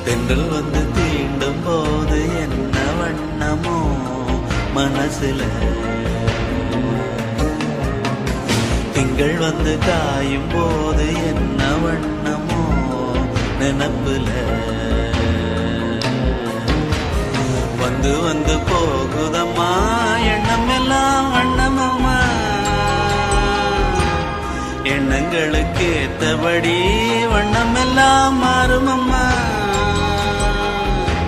தென்றல் வந்து தீண்டும் போது என்ன வண்ணமோ மனசுல, திங்கள் வந்து காயும் போது என்ன வண்ணமோ நினப்புல, வந்து வந்து போகுதம்மா எண்ணம் எல்லாம் வண்ணமம்மா, எண்ணங்களுக்கு ஏத்தபடி வண்ணம் எல்லாம் மாறுமம்மா.